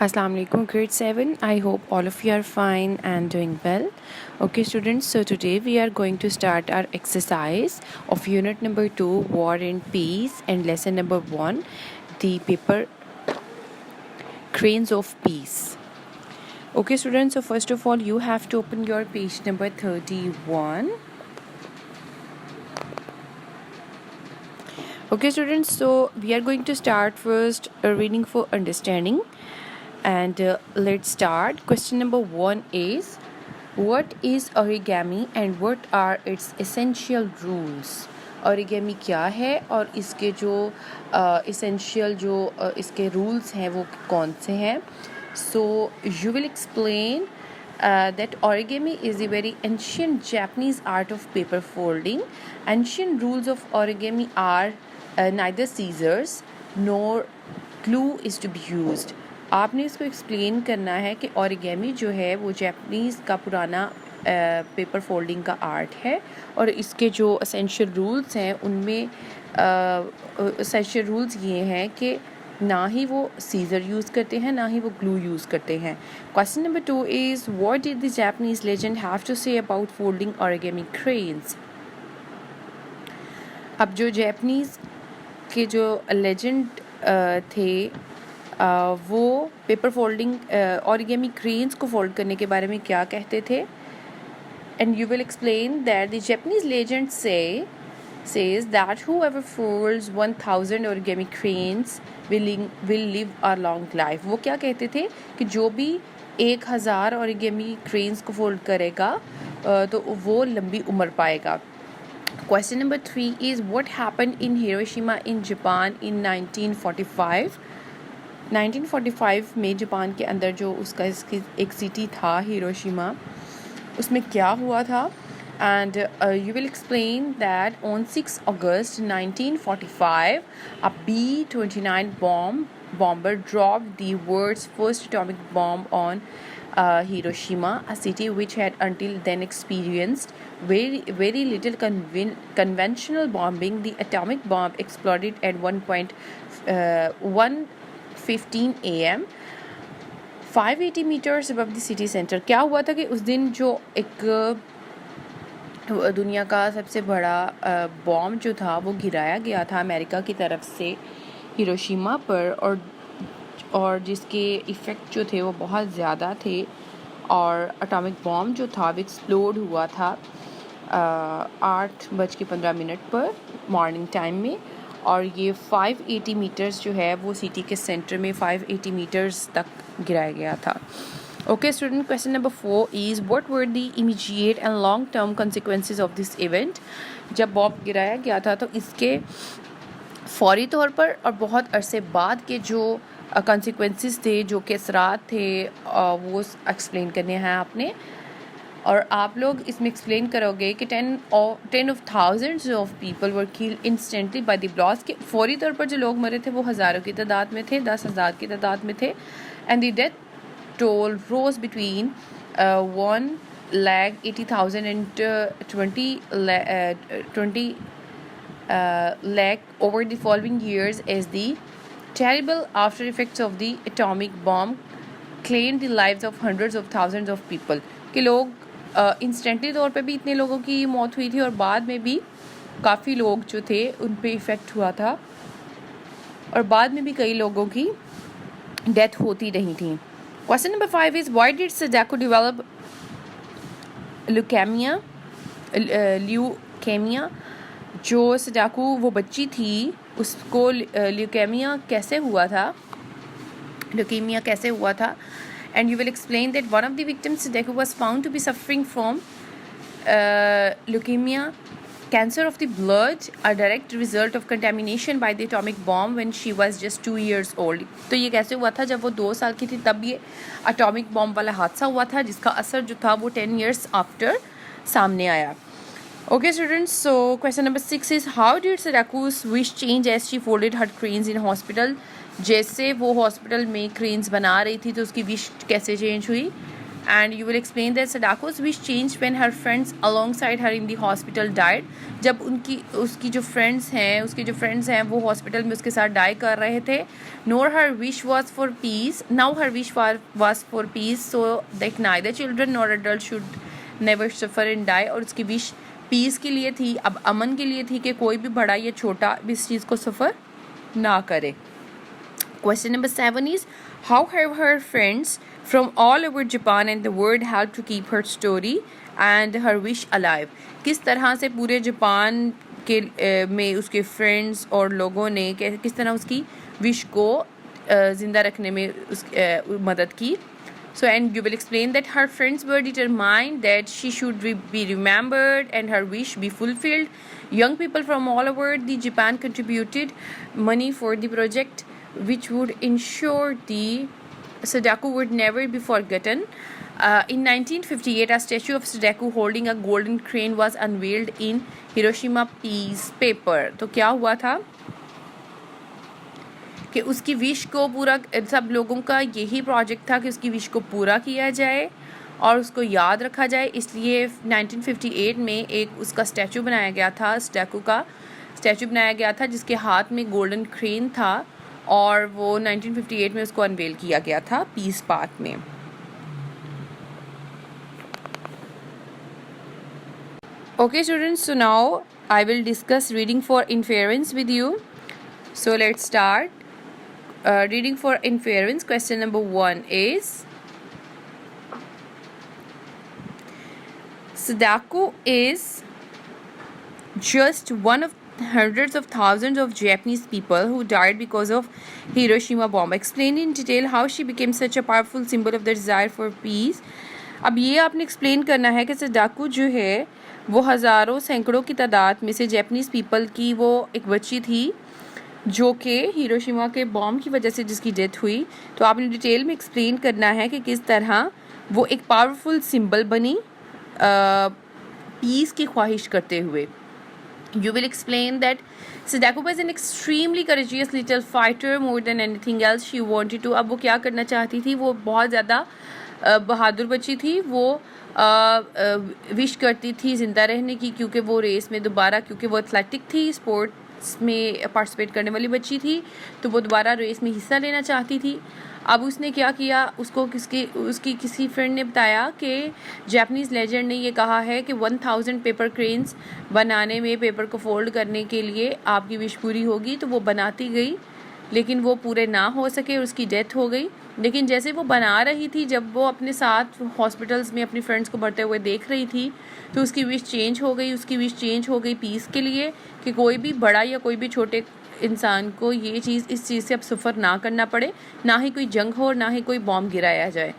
Assalamu alaikum, grade 7. I hope all of you are fine and doing well. Okay, students, so today we are going to start our exercise of unit number 2, War and Peace, and lesson number 1, the paper Cranes of Peace. Okay, students, so first of all, you have to open your page number 31. Okay, students, so we are going to start first reading for understanding. And let's start. Question number 1 is, what is origami and what are its essential rules? origami क्या है और इसके जो essential जो इसके rules हैं वो कौन से हैं? So you will explain that origami is a very ancient Japanese art of paper folding. Ancient rules of origami are neither scissors nor glue is to be used. आपने इसको एक्सप्लेन करना है कि ऑरिगेमी जो है वो जापानीज़ का पुराना पेपर फोल्डिंग का आर्ट है और इसके जो एसेंशियल रूल्स हैं उनमें एसेंशियल रूल्स ये हैं कि ना ही वो सीज़र यूज़ करते हैं ना ही वो ग्लू यूज़ करते हैं. Question number 2 is, what did the Japanese legend have to say about folding origami cranes? अब जो जापानीज़ के जो लेजेंड थे वो पेपर फोल्डिंग ऑरिगेमी क्रेन्स को फोल्ड करने के बारे में क्या कहते थे? And you will explain that the Japanese legend says that whoever folds 1000 origami cranes will live a long life. वो क्या कहते थे कि जो भी 1000 origami cranes को फोल्ड करेगा तो वो लंबी उम्र पाएगा. Question number 3 is, what happened in Hiroshima in Japan in 1945? 1945 में जापान के अंदर जो उसका एक सिटी था हिरोशिमा, उसमें क्या हुआ था? And you will explain that on 6 August 1945 a B-29 bomber dropped the world's first atomic bomb on Hiroshima, a city which had until then experienced very little conventional bombing. The atomic bomb exploded at 1:15 a.m. 580 meters above the city center. क्या हुआ था कि उस दिन जो एक दुनिया का सबसे बड़ा बॉम्ब जो था वो गिराया गया था अमेरिका की तरफ से हिरोशिमा पर और जिसके इफ़ेक्ट जो थे वो बहुत ज़्यादा थे और एटॉमिक बॉम्ब जो था वो एक्सप्लोड हुआ था 8:15 पर मॉर्निंग टाइम में और ये 580 मीटर्स जो है वो सिटी के सेंटर में 580 मीटर्स तक गिराया गया था. Okay, student, question number 4 is, what were the immediate and long-term consequences of this event? जब बॉम्ब गिराया गया था तो इसके फौरी तौर पर और बहुत अरसे बाद के जो consequences थे, जो के असरात थे, वो एक्सप्लेन करने हैं आपने. और आप लोग इसमें एक्सप्लेन करोगे कि 10 of thousands of people were killed instantly by the blast. के फौरी तौर पर जो लोग मरे थे वो हज़ारों की तादाद में थे, 10,000 की तादाद में थे. And the death toll rose between 1,80,000 and 20 lakh over the following years as the terrible after effects of the atomic bomb claimed the lives of hundreds of thousands of people. कि लोग इंस्टेंटली तौर पे भी इतने लोगों की मौत हुई थी और बाद में भी काफ़ी लोग जो थे उन पे इफ़ेक्ट हुआ था और बाद में भी कई लोगों की डेथ होती रही थी. Question number 5 is, why did Sadako develop leukemia? जो सदाकू वो बच्ची थी उसको ल्यूकेमिया कैसे हुआ था? And you will explain that one of the victims, Sadako, was found to be suffering from leukemia, cancer of the blood, a direct result of contamination by the atomic bomb when she was just 2 years old. तो ये कैसे हुआ था? जब वो 2 साल की थी तब ये एटॉमिक बॉम्ब वाला हादसा हुआ था जिसका असर जो था वो 10 years after सामने आया. Okay, students, so question number 6 is, how did Sadako's wish change as she folded her cranes in hospital? जैसे वो हॉस्पिटल में क्रेन्स बना रही थी तो उसकी विश कैसे चेंज हुई? and you will explain that Sadako's wish changed when her friends alongside her in the hospital died. जब उसकी जो friends हैं वो hospital में उसके साथ die कर रहे थे. Nor her wish was for peace. Now her wish was for peace, so that neither children nor adults should never suffer and die. और उसकी wish peace के लिए थी, अब अमन के लिए थी कि कोई भी बड़ा या छोटा इस चीज़ को सफ़र ना करे. Question number 7 is, how have her friends from all over Japan and the world helped to keep her story and her wish alive? किस तरह से पूरे जापान के में उसके फ्रेंड्स और लोगों ने किस तरह उसकी विश को ज़िंदा रखने में मदद की. So, and you will explain that her friends were determined that she should be remembered and her wish be fulfilled. Young people from all over the Japan contributed money for the project, which would ensure the Sadako would never be forgotten. In 1958, a statue of Sadako holding a golden crane was unveiled in Hiroshima Peace Paper. तो क्या हुआ था कि उसकी wish को पूरा, सब लोगों का यही प्रोजेक्ट था कि उसकी विश को पूरा किया जाए और उसको याद रखा जाए. इसलिए 1958 में एक उसका स्टैचू बनाया गया था, सदाको का स्टैचू बनाया गया था जिसके हाथ में गोल्डन क्रेन था और वो 1958 में उसको अनवेल किया गया था पीस पार्क में. Okay students, so now I will discuss reading for inference with you. So let's start. Reading for inference. Question number 1 is, Sadako is just one of hundreds of thousands of Japanese people who died because of Hiroshima bomb. Explain in detail how she became such a powerful symbol of the desire for peace. अब ये आपने explain करना है कि सदाको जो है वो हज़ारों सैकड़ों की तादाद में से जापानीज़ पीपल की वो एक बच्ची थी जो कि हिरोशिमा के बॉम्ब की वजह से जिसकी डेथ हुई. तो आपने डिटेल में एक्सप्लेन करना है कि किस तरह वो एक पावरफुल सिंबल बनी पीस की ख्वाहिश करते हुए. You will explain that Sadako was an extremely courageous little fighter, more than anything else she wanted to. अब वो क्या करना चाहती थी, वो बहुत ज़्यादा बहादुर बच्ची थी. वो विश करती थी ज़िंदा रहने की क्योंकि वो रेस में दोबारा, क्योंकि वो एथलेटिक थी, स्पोर्ट्स में पार्टिसिपेट करने वाली बच्ची थी, तो वो दोबारा रेस में हिस्सा लेना चाहती थी. अब उसने क्या किया, उसको उसकी किसी फ्रेंड ने बताया कि जापानीज़ लेजेंड ने ये कहा है कि 1000 पेपर क्रेन्स बनाने में, पेपर को फोल्ड करने के लिए आपकी विश पूरी होगी. तो वो बनाती गई लेकिन वो पूरे ना हो सके, उसकी डेथ हो गई. लेकिन जैसे वो बना रही थी, जब वो अपने साथ हॉस्पिटल्स में अपनी फ्रेंड्स को मरते हुए देख रही थी तो उसकी विश चेंज हो गई. उसकी विश चेंज हो गई पीस के लिए कि कोई भी बड़ा या कोई भी छोटे इंसान को इस चीज़ से अब सफ़र ना करना पड़े, ना ही कोई जंग हो और ना ही कोई बॉम्ब गिराया जाए.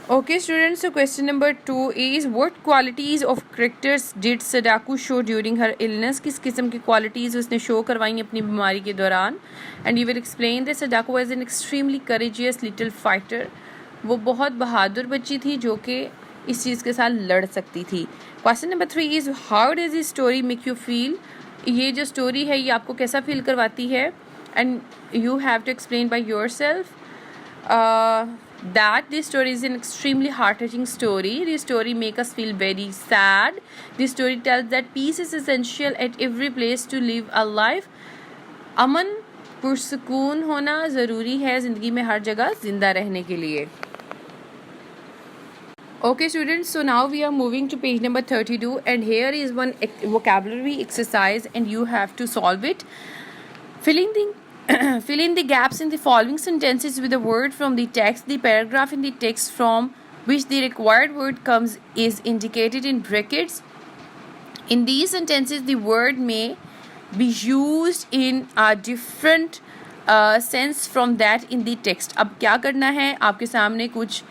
Okay students, so question number 2 is, what qualities of characters did Sadako show during her illness? किस किस्म की qualities उसने शो करवाई अपनी बीमारी के दौरान. And you will explain that Sadako was an extremely courageous little fighter. वो बहुत बहादुर बच्ची थी जो कि इस चीज़ के साथ लड़ सकती थी. Question number 3 is, how does this story make you feel? ये जो स्टोरी है ये आपको कैसा फील करवाती है? And you have to explain by yourself that this story is an extremely heart-touching story. This story makes us feel very sad. This story tells that peace is essential at every place to live a life. अमन पुरसुकून होना ज़रूरी है ज़िंदगी में हर जगह ज़िंदा रहने के लिए. Okay students, so now we are moving to page number 32 and here is one vocabulary exercise and you have to solve it. Fill in the gaps in the following sentences with a word from the text. The paragraph in the text from which the required word comes is indicated in brackets. In these sentences, the word may be used in a different sense from that in the text. अब क्या करना है, आपके सामने कुछ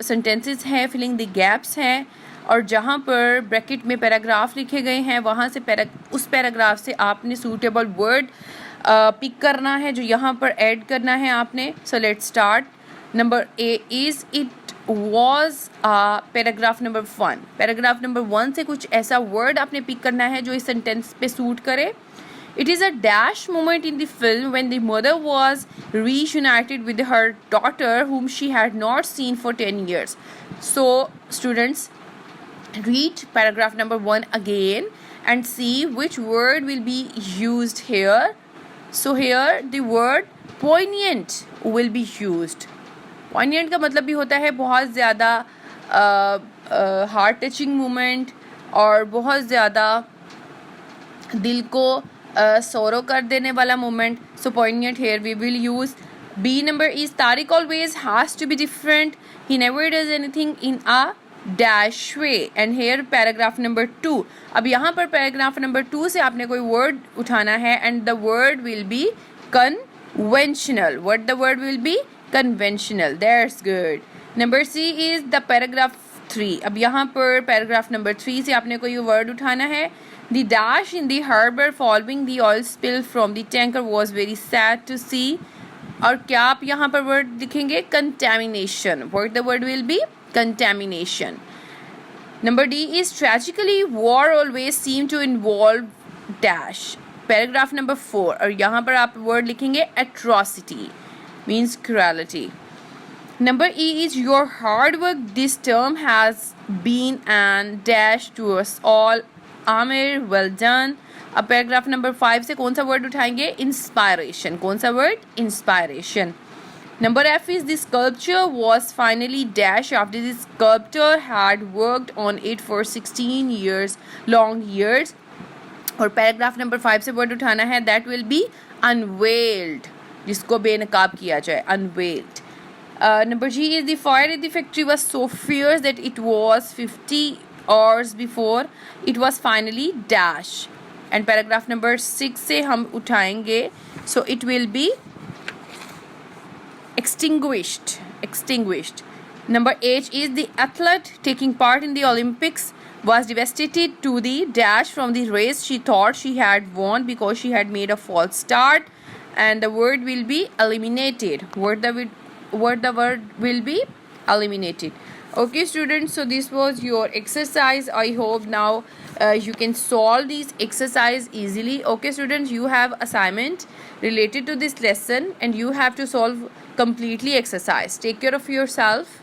sentences हैं, filling the gaps हैं और जहाँ पर ब्रैकेट में पैराग्राफ लिखे गए हैं वहाँ से उस पैराग्राफ से आपने सूटेबल वर्ड पिक करना है जो यहाँ पर ऐड करना है आपने. So let's start. Number A is it was paragraph number 1. Paragraph number 1 से कुछ ऐसा वर्ड आपने पिक करना है जो इस सेंटेंस पे सूट करे. It is a dash moment in the film when the mother was reunited with her daughter whom she had not seen for 10 years. So students, read paragraph number 1 again and see which word will be used here. So here the word poignant will be used. Poignant का मतलब भी होता है बहुत ज़्यादा heart touching moment और बहुत ज़्यादा दिल को sorrow कर देने वाला moment. So poignant here we will use. B number is Tariq always has to be different. He never does anything in a dash way. And here paragraph number 2. अब यहाँ पर paragraph number 2 से आपने कोई word उठाना है and the word will be conventional. What the word will be? Conventional. That's good. Number C is the paragraph 3. अब यहाँ पर paragraph number 3 से आपने कोई word उठाना है. The dash in the harbor following the oil spill from the tanker was very sad to see. और क्या आप यहाँ पर word लिखेंगे? Contamination. What the word will be? Contamination. Number D is tragically war always seemed to involve dash. Paragraph number 4. और यहाँ पर आप word लिखेंगे atrocity. Means cruelty. Number E is your hard work this term has been an dash to us all. Amir, well done. अब paragraph number 5 से कौन सा word उठाएंगे? इंस्पायरेशन. कौन सा word? Inspiration. Number F is the sculpture was finally dash after the sculptor had worked on it for 16 years, long years. और paragraph number 5 से word उठाना है that will be unveiled, जिसको बेनकाब किया जाए. Unveiled. Number G is the fire at the factory was so fierce that it was 50 hours before it was finally dash. And paragraph number 6 से हम उठाएंगे. So it will be extinguished. Extinguished. Number H is the athlete taking part in the Olympics was devastated to the dash from the race she thought she had won because she had made a false start. And the word will be eliminated. What the word will be? Eliminated. Okay students, so this was your exercise. I hope now you can solve these exercise easily. Okay students, you have assignment related to this lesson and you have to solve completely exercise. Take care of yourself.